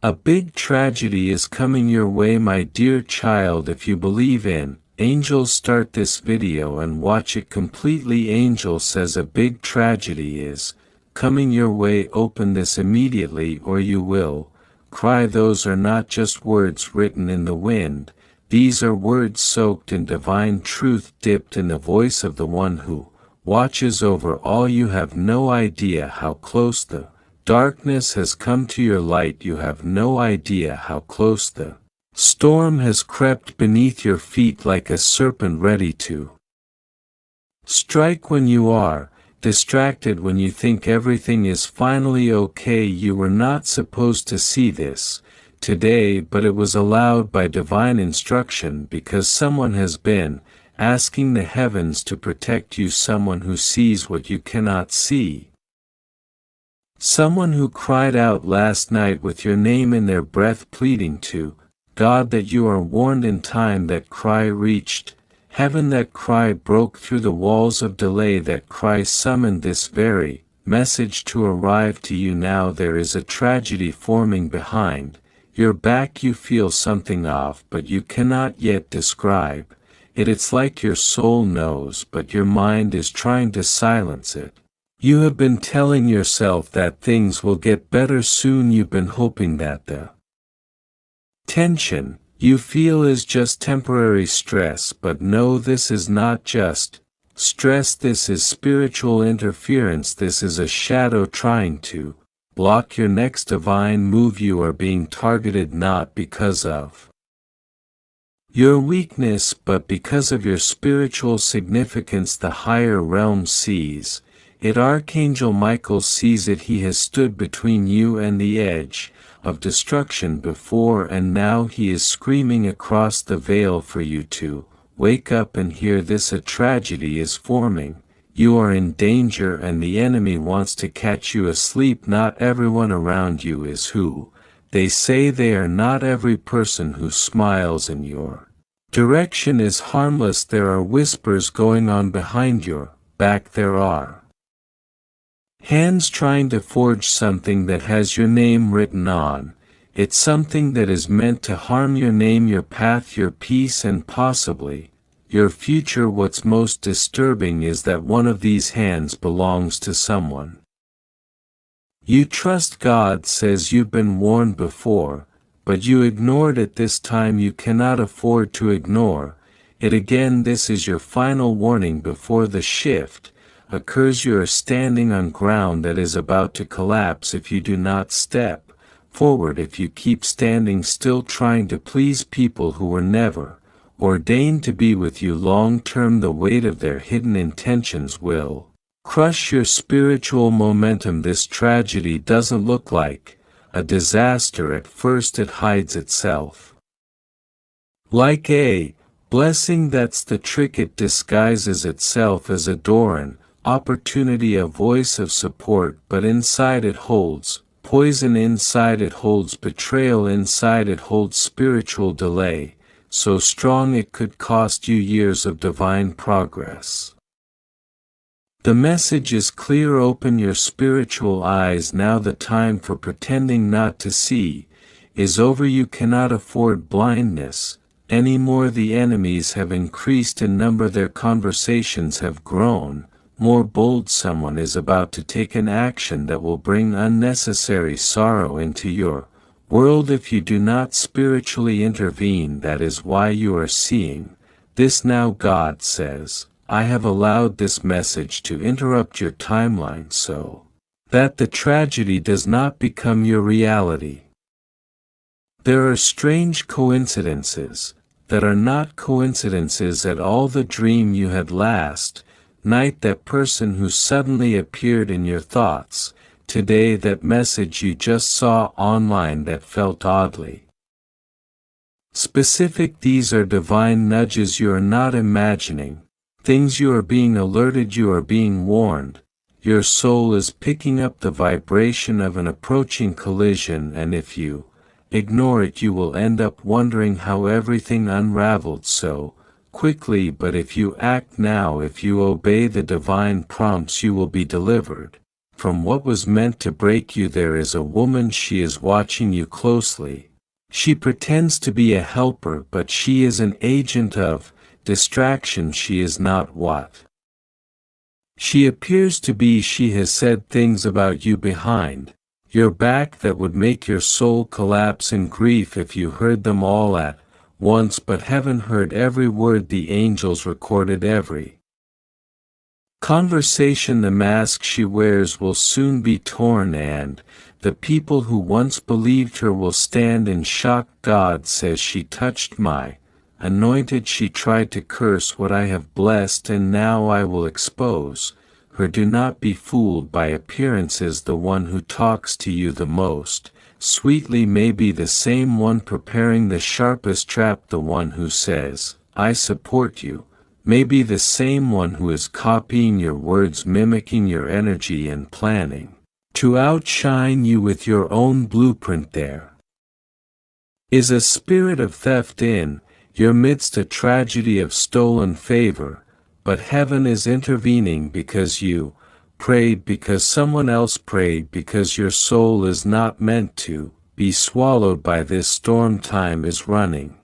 A big tragedy is coming your way, my dear child. If you believe in angels, start this video and watch it completely. Angel says a big tragedy is coming your way. Open this immediately or you will cry. Those are not just words written in the wind. These are words soaked in divine truth, dipped in the voice of the one who watches over all. You have no idea how close the darkness has come to your light. You have no idea how close the storm has crept beneath your feet like a serpent ready to strike. When you are distracted, when you think everything is finally okay. You were not supposed to see this today, but it was allowed by divine instruction because someone has been asking the heavens to protect you. Someone who sees what you cannot see. Someone who cried out last night with your name in their breath, pleading to God that you are warned in time. That cry reached heaven. That cry broke through the walls of delay. That cry summoned this very message to arrive to you now. There is a tragedy forming behind your back. You feel something off, but you cannot yet describe it. It's like your soul knows, but your mind is trying to silence it. You have been telling yourself that things will get better soon. You've been hoping that the tension you feel is just temporary stress, but no, this is not just stress. This is spiritual interference. This is a shadow trying to block your next divine move. You are being targeted not because of your weakness, but because of your spiritual significance. The higher realm sees it. Archangel Michael sees it. He has stood between you and the edge of destruction before, and now he is screaming across the veil for you to wake up and hear this. A tragedy is forming. You are in danger and the enemy wants to catch you asleep. Not everyone around you is who they say they are. Not every person who smiles in your direction is harmless. There are whispers going on behind your back. There are hands trying to forge something that has your name written on it. Something that is meant to harm your name, your path, your peace, and possibly your future. What's most disturbing is that one of these hands belongs to someone you trust. God says you've been warned before, but you ignored it. This time you cannot afford to ignore it again. This is your final warning before the shift occurs. You are standing on ground that is about to collapse if you do not step forward. If you keep standing still, trying to please people who were never ordained to be with you long term, the weight of their hidden intentions will crush your spiritual momentum. This tragedy doesn't look like a disaster at first. It hides itself like a blessing. That's the trick. It disguises itself as a door, an opportunity, a voice of support, but inside it holds poison. Inside it holds betrayal. Inside it holds spiritual delay, so strong it could cost you years of divine progress. The message is clear. Open your spiritual eyes now. The time for pretending not to see is over. You cannot afford blindness anymore. The enemies have increased in number. Their conversations have grown more bold. Someone is about to take an action that will bring unnecessary sorrow into your world if you do not spiritually intervene. That is why you are seeing this now. God says, I have allowed this message to interrupt your timeline so that the tragedy does not become your reality. There are strange coincidences that are not coincidences at all. The dream you had last night, that person who suddenly appeared in your thoughts today, that message you just saw online that felt oddly specific. These are divine nudges. You are not imagining things. You are being alerted. You are being warned. Your soul is picking up the vibration of an approaching collision, and if you ignore it you will end up wondering how everything unraveled so quickly. But if you act now, if you obey the divine prompts, you will be delivered from what was meant to break you. There is a woman, she is watching you closely. She pretends to be a helper, but she is an agent of distraction. She is not what she appears to be. She has said things about you behind your back that would make your soul collapse in grief if you heard them all at once, but heaven heard every word. The angels recorded every conversation. The mask she wears will soon be torn, and the people who once believed her will stand in shock. God says, she touched my anointed. She tried to curse what I have blessed, and now I will expose her. Do not be fooled by appearances. The one who talks to you the most sweetly may be the same one preparing the sharpest trap. The one who says, I support you, may be the same one who is copying your words, mimicking your energy, and planning to outshine you with your own blueprint. There is a spirit of theft in your midst, a tragedy of stolen favor, but heaven is intervening because you prayed, because someone else prayed, because your soul is not meant to be swallowed by this storm. Time is running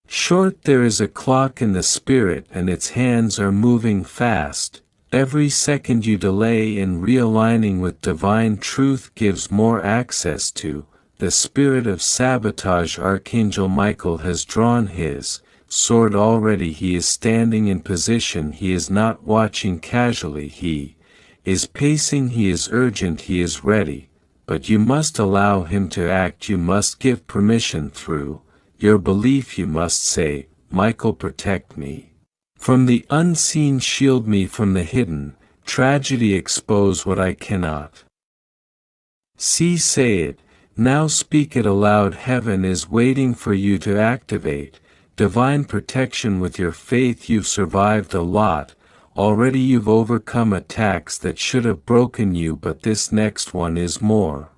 short. There is a clock in the spirit, and its hands are moving fast. Every second you delay in realigning with divine truth gives more access to the spirit of sabotage. Archangel Michael has drawn his sword already. He is standing in position. He is not watching casually. He is pacing. He is urgent. He is ready. But you must allow him to act. You must give permission through your belief. You must say, Michael, protect me from the unseen, shield me from the hidden tragedy, expose what I cannot see. Say it now, speak it aloud. Heaven is waiting for you to activate divine protection with your faith. You've survived a lot already. You've overcome attacks that should have broken you, but this next one is more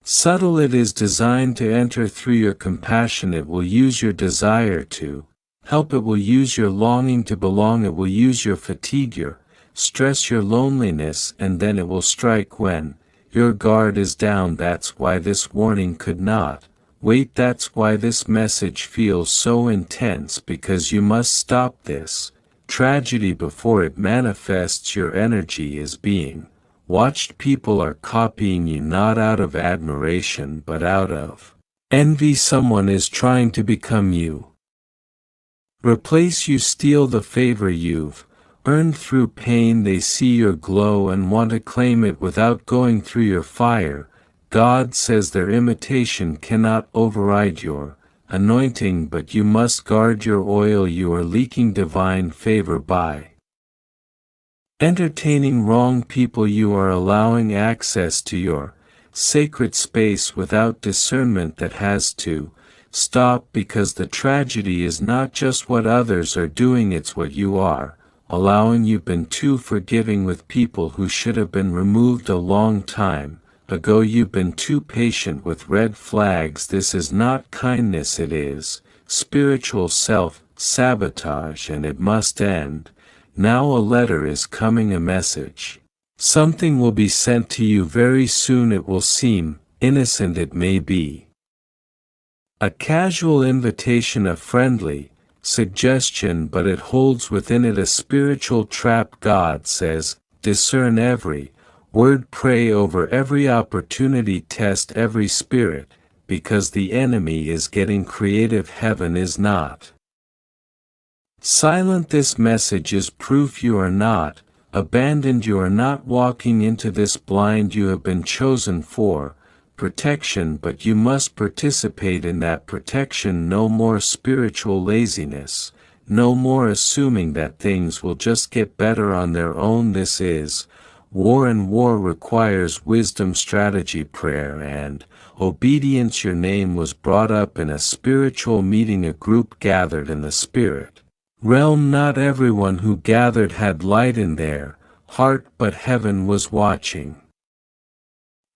subtle. It is designed to enter through your compassion. It will use your desire to help. It will use your longing to belong. It will use your fatigue, your stress, your loneliness, and then it will strike when your guard is down. That's why this warning could not wait. That's why this message feels so intense, because you must stop this tragedy before it manifests. Your energy is being watched. People are copying you, not out of admiration but out of envy. Someone is trying to become you, replace you, steal the favor you've earned through pain. They see your glow and want to claim it without going through your fire. God says their imitation cannot override your anointing, but you must guard your oil. You are leaking divine favor by entertaining wrong people. You are allowing access to your sacred space without discernment. That has to stop, because the tragedy is not just what others are doing, it's what you are allowing. You've been too forgiving with people who should have been removed a long time ago. You've been too patient with red flags. This is not kindness, it is spiritual self-sabotage, and it must end. Now a letter is coming, a message. Something will be sent to you very soon. It will seem innocent. It may be a casual invitation, a friendly suggestion, but it holds within it a spiritual trap. God says, discern every word, pray over every opportunity, test every spirit, because the enemy is getting creative. Heaven is not silent. This message is proof you are not abandoned. You are not walking into this blind. You have been chosen for protection, but you must participate in that protection. No more spiritual laziness. No more assuming that things will just get better on their own. This is war, and war requires wisdom, strategy, prayer, and obedience. Your name was brought up in a spiritual meeting, a group gathered in the spirit realm. Not everyone who gathered had light in their heart, but heaven was watching.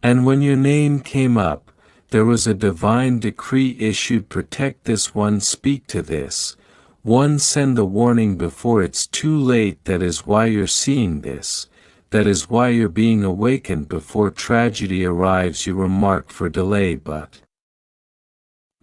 And when your name came up, there was a divine decree issued. Protect this one, speak to this one, send a warning before it's too late. That is why you're seeing this That is why you're being awakened before tragedy arrives. You were marked for delay, but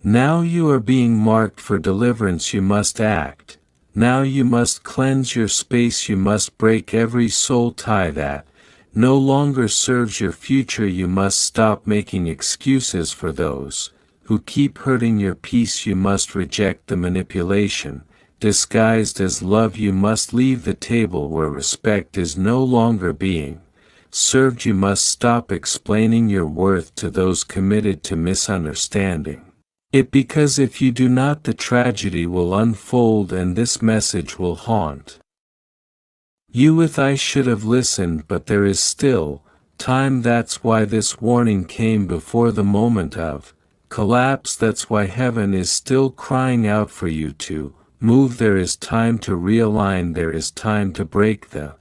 now you are being marked for deliverance. You must act. Now you must cleanse your space. You must break every soul tie that no longer serves your future. You must stop making excuses for those who keep hurting your peace. You must reject the manipulation disguised as love. You must leave the table where respect is no longer being served. You must stop explaining your worth to those committed to misunderstanding it, because if you do not, the tragedy will unfold and this message will haunt you with I should have listened, but there is still time. That's why this warning came before the moment of collapse. That's why heaven is still crying out for you to move. There is time to realign. There is time to break the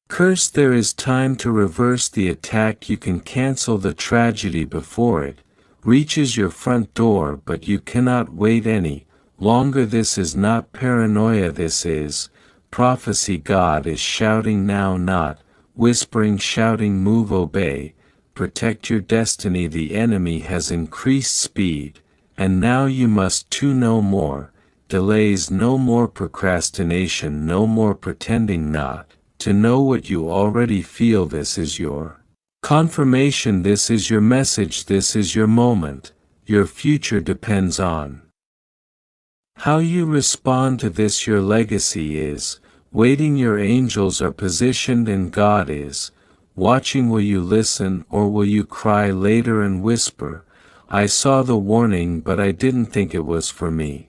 curse. There is time to reverse the attack. You can cancel the tragedy before it reaches your front door, but you cannot wait any longer. This is not paranoia. This is prophecy. God is shouting now, not whispering, shouting. Move, obey, protect your destiny. The enemy has increased speed, and now you must too. No more delays, no more procrastination, no more pretending not to know what you already feel. This is your confirmation. This is your message. This is your moment. Your future depends on how you respond to this. Your legacy is waiting. Your angels are positioned and God is watching. Will you listen or will you cry later and whisper, I saw the warning but I didn't think it was for me?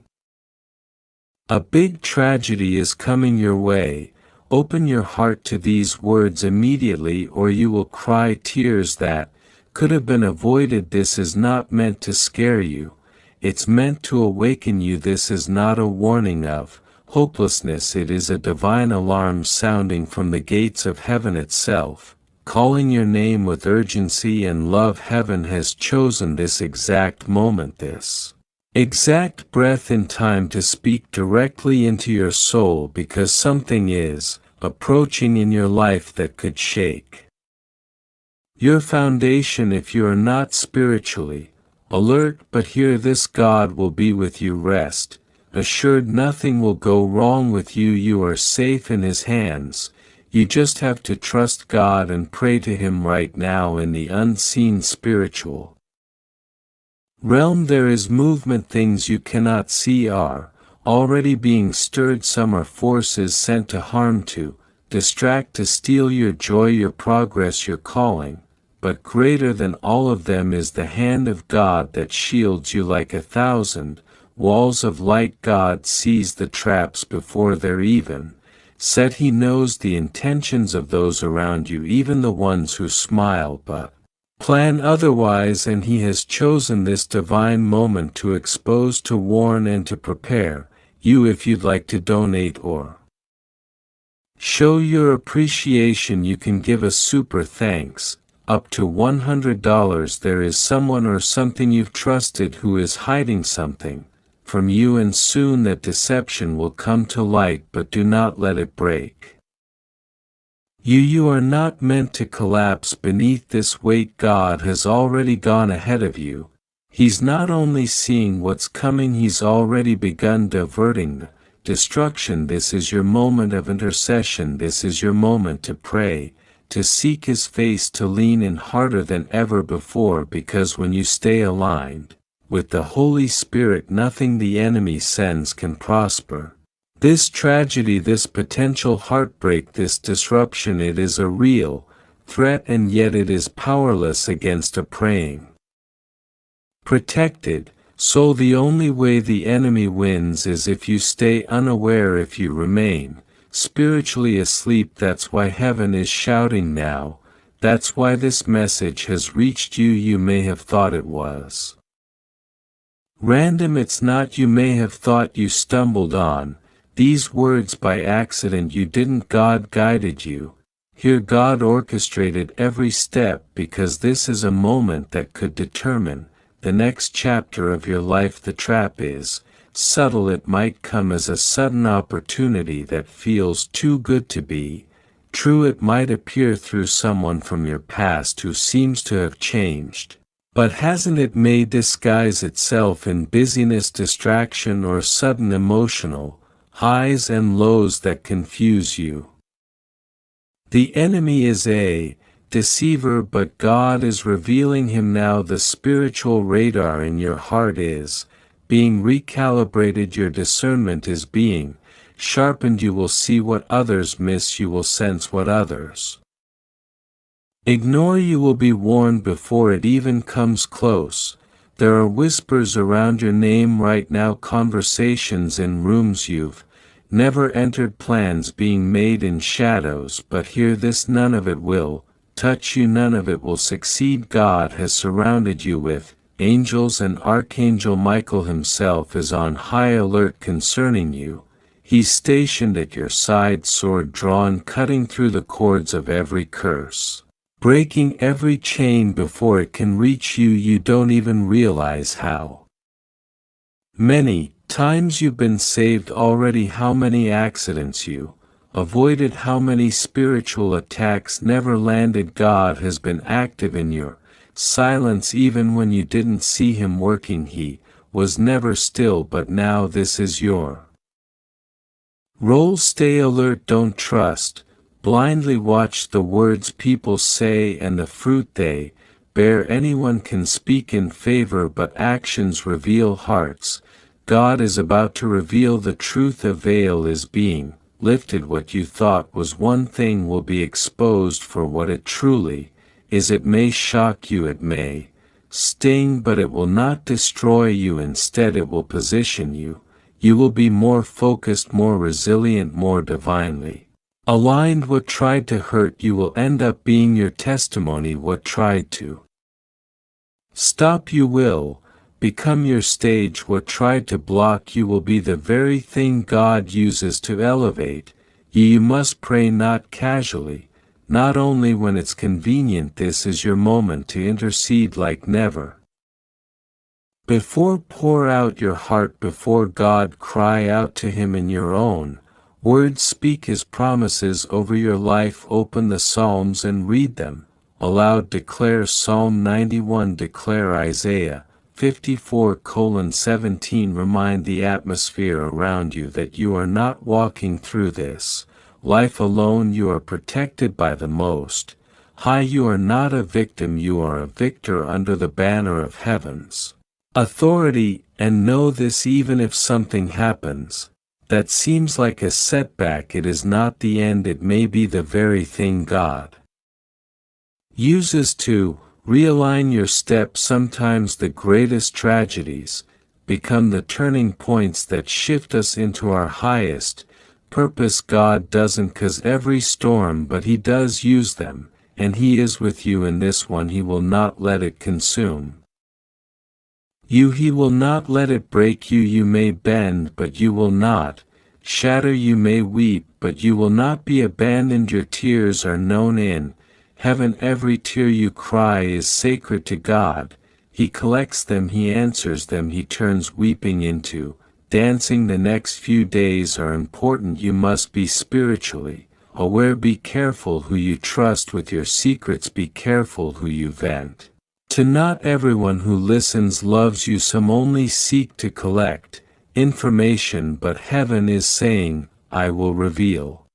A big tragedy is coming your way. Open your heart to these words immediately or you will cry tears that could have been avoided. This is not meant to scare you. It's meant to awaken you. This is not a warning of hopelessness. It is a divine alarm sounding from the gates of heaven itself, calling your name with urgency and love. Heaven has chosen this exact moment, this exact breath in time to speak directly into your soul, because something is approaching in your life that could shake your foundation if you are not spiritually alert. But hear this, God will be with you. Rest assured, nothing will go wrong with you. You are safe in His hands. You just have to trust God and pray to Him right now. In the unseen spiritual realm there is movement. Things you cannot see are already being stirred. Some are forces sent to harm, to distract, to steal your joy, your progress, your calling. But greater than all of them is the hand of God that shields you like 1,000 walls of light. God sees the traps before they're even set. He knows the intentions of those around you, even the ones who smile but plan otherwise, and He has chosen this divine moment to expose, to warn, and to prepare you. If you'd like to donate or show your appreciation, you can give a super thanks up to $100. There is someone or something you've trusted who is hiding something from you, and soon that deception will come to light, but do not let it break you. You are not meant to collapse beneath this weight. God has already gone ahead of you. He's not only seeing what's coming, He's already begun diverting the destruction. This is your moment of intercession. This is your moment to pray, to seek His face, to lean in harder than ever before, because when you stay aligned with the Holy Spirit, nothing the enemy sends can prosper. This tragedy, this potential heartbreak, this disruption, it is a real threat, and yet it is powerless against a praying, protected soul. The only way the enemy wins is if you stay unaware, if you remain spiritually asleep. That's why heaven is shouting now. That's why this message has reached you. You may have thought it was random. It's not. You may have thought you stumbled on these words by accident. You didn't. God guided you. Here God orchestrated every step, because this is a moment that could determine the next chapter of your life. The trap is subtle. It might come as a sudden opportunity that feels too good to be True, it might appear through someone from your past who seems to have changed. But hasn't it may disguise itself in busyness, distraction, or sudden emotional highs and lows that confuse you? The enemy is a deceiver, but God is revealing him now. The spiritual radar in your heart is being recalibrated. Your discernment is being sharpened. You will see what others miss. You will sense what others ignore. You will be warned before it even comes close. There are whispers around your name right now, conversations in rooms you've never entered, plans being made in shadows. But hear this, none of it will touch you, none of it will succeed. God has surrounded you with angels, and Archangel Michael himself is on high alert concerning you. He's stationed at your side, sword drawn, cutting through the cords of every curse, breaking every chain before it can reach you. You don't even realize how many times you've been saved already, how many accidents you avoided, how many spiritual attacks never landed. God has been active in your silence even when you didn't see him working. He was never still, but now this is your role. Stay alert, don't trust blindly. Watch the words people say and the fruit they bear. Anyone can speak in favor, but actions reveal hearts. God is about to reveal the truth. A veil is being lifted. What you thought was one thing will be exposed for what it truly is. It may shock you, it may sting, but it will not destroy you. Instead, it will position you. You will be more focused, more resilient, more divinely aligned. What tried to hurt you will end up being your testimony. What tried to stop you will become your stage. What tried to block you will be the very thing God uses to elevate you. You must pray not casually, not only when it's convenient. This is your moment to intercede like never before. Pour out your heart before God. Cry out to him in your own words. Speak his promises over your life. Open the Psalms and read them aloud. Declare Psalm 91. Declare Isaiah 54:17. Remind the atmosphere around you that you are not walking through this life alone. You are protected by the Most High. You are not a victim, you are a victor under the banner of heaven's authority. And know this, even if something happens that seems like a setback, it is not the end. It may be the very thing God uses to realign your steps. Sometimes the greatest tragedies become the turning points that shift us into our highest purpose. God doesn't cause every storm, but he does use them, and he is with you in this one. He will not let it consume you. He will not let it break you. You may bend, but you will not shatter. You may weep, but you will not be abandoned. Your tears are known in heaven. Every tear you cry is sacred to God. He collects them, he answers them, he turns weeping into dancing. The next few days are important. You must be spiritually aware. Be careful who you trust with your secrets. Be careful who you vent to. Not everyone who listens loves you. Some only seek to collect information, but heaven is saying, I will reveal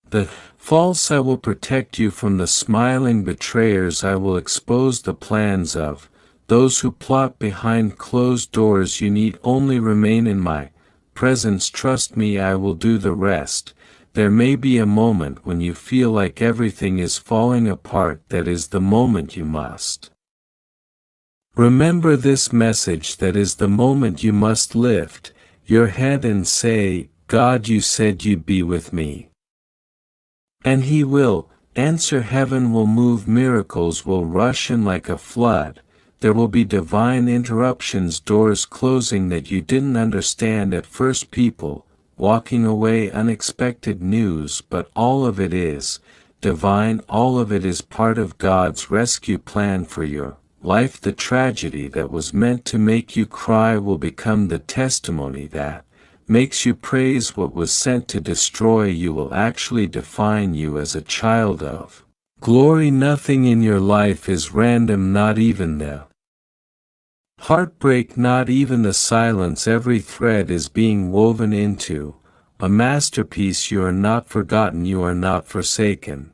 the false. I will protect you from the smiling betrayers. I will expose the plans of those who plot behind closed doors. You need only remain in my presence. Trust me, I will do the rest. There may be a moment when you feel like everything is falling apart. That is the moment you must remember this message. That is the moment you must lift your head and say, God, you said you'd be with me. And he will answer. Heaven will move. Miracles will rush in like a flood. There will be divine interruptions, doors closing that you didn't understand at first, people walking away, unexpected news, but all of it is divine. All of it is part of God's rescue plan for your life. The tragedy that was meant to make you cry will become the testimony that makes you praise what was sent to destroy you will actually define you as a child of glory. Nothing in your life is random, not even the heartbreak, not even the silence. Every thread is being woven into a masterpiece. You are not forgotten, you are not forsaken.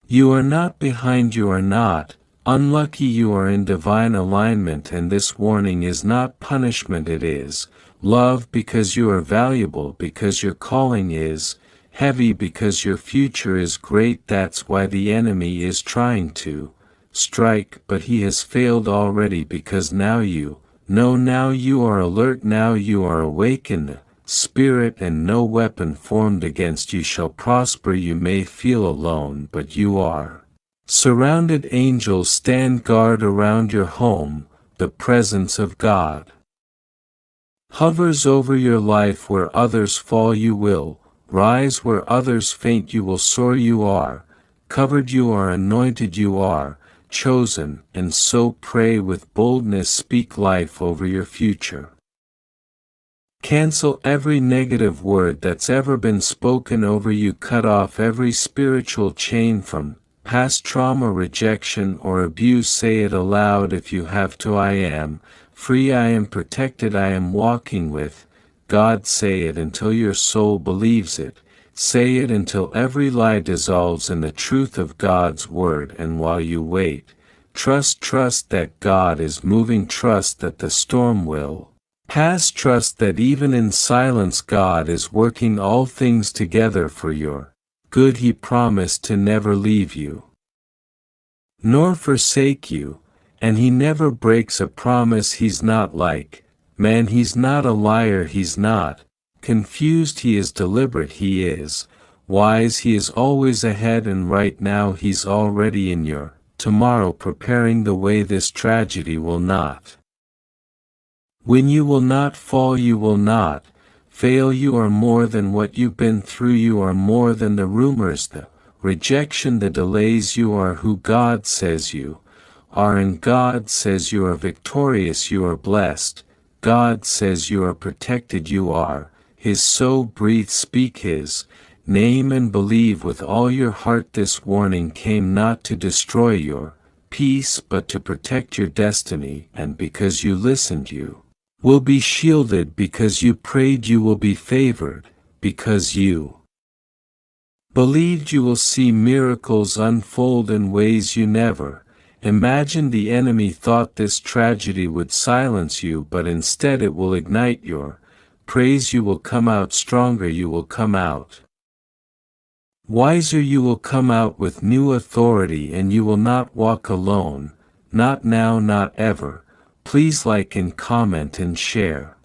You are not behind, you are not unlucky, you are in divine alignment. And this warning is not punishment, it is love, because you are valuable, because your calling is heavy, because your future is great. That's why the enemy is trying to strike, but he has failed already, because now you know, now you are alert, now you are awakened, spirit, and no weapon formed against you shall prosper. You may feel alone, but you are surrounded. Angels stand guard around your home. The presence of God hovers over your life. Where others fall, you will rise. Where others faint, you will soar. You are covered, you are anointed, you are chosen. And so pray with boldness. Speak life over your future. Cancel every negative word that's ever been spoken over you. Cut off every spiritual chain from past trauma, rejection, or abuse. Say it aloud if you have to. I am free, I am protected, I am walking with God. Say it until your soul believes it. Say it until every lie dissolves in the truth of God's word. And while you wait, trust that God is moving. Trust that the storm will pass. Trust that even in silence God is working all things together for your good. He promised to never leave you nor forsake you, and he never breaks a promise. He's not like man, he's not a liar, he's not confused, he is deliberate, he is wise, he is always ahead, and right now he's already in your tomorrow, preparing the way. This tragedy will not win, you will not fall, you will not fail. You are more than what you've been through, you are more than the rumors, the rejection, the delays. You are who God says you are, and God says you are victorious, you are blessed. God says you are protected, you are His. So breathe, speak His name, and believe with all your heart. This warning came not to destroy your peace, but to protect your destiny. And because you listened, you will be shielded. Because you prayed, you will be favored. Because you believed, you will see miracles unfold in ways you never imagined. The enemy thought this tragedy would silence you, but instead it will ignite your praise. You will come out stronger, you will come out wiser, you will come out with new authority, and you will not walk alone. Not now, not ever. Please like and comment and share.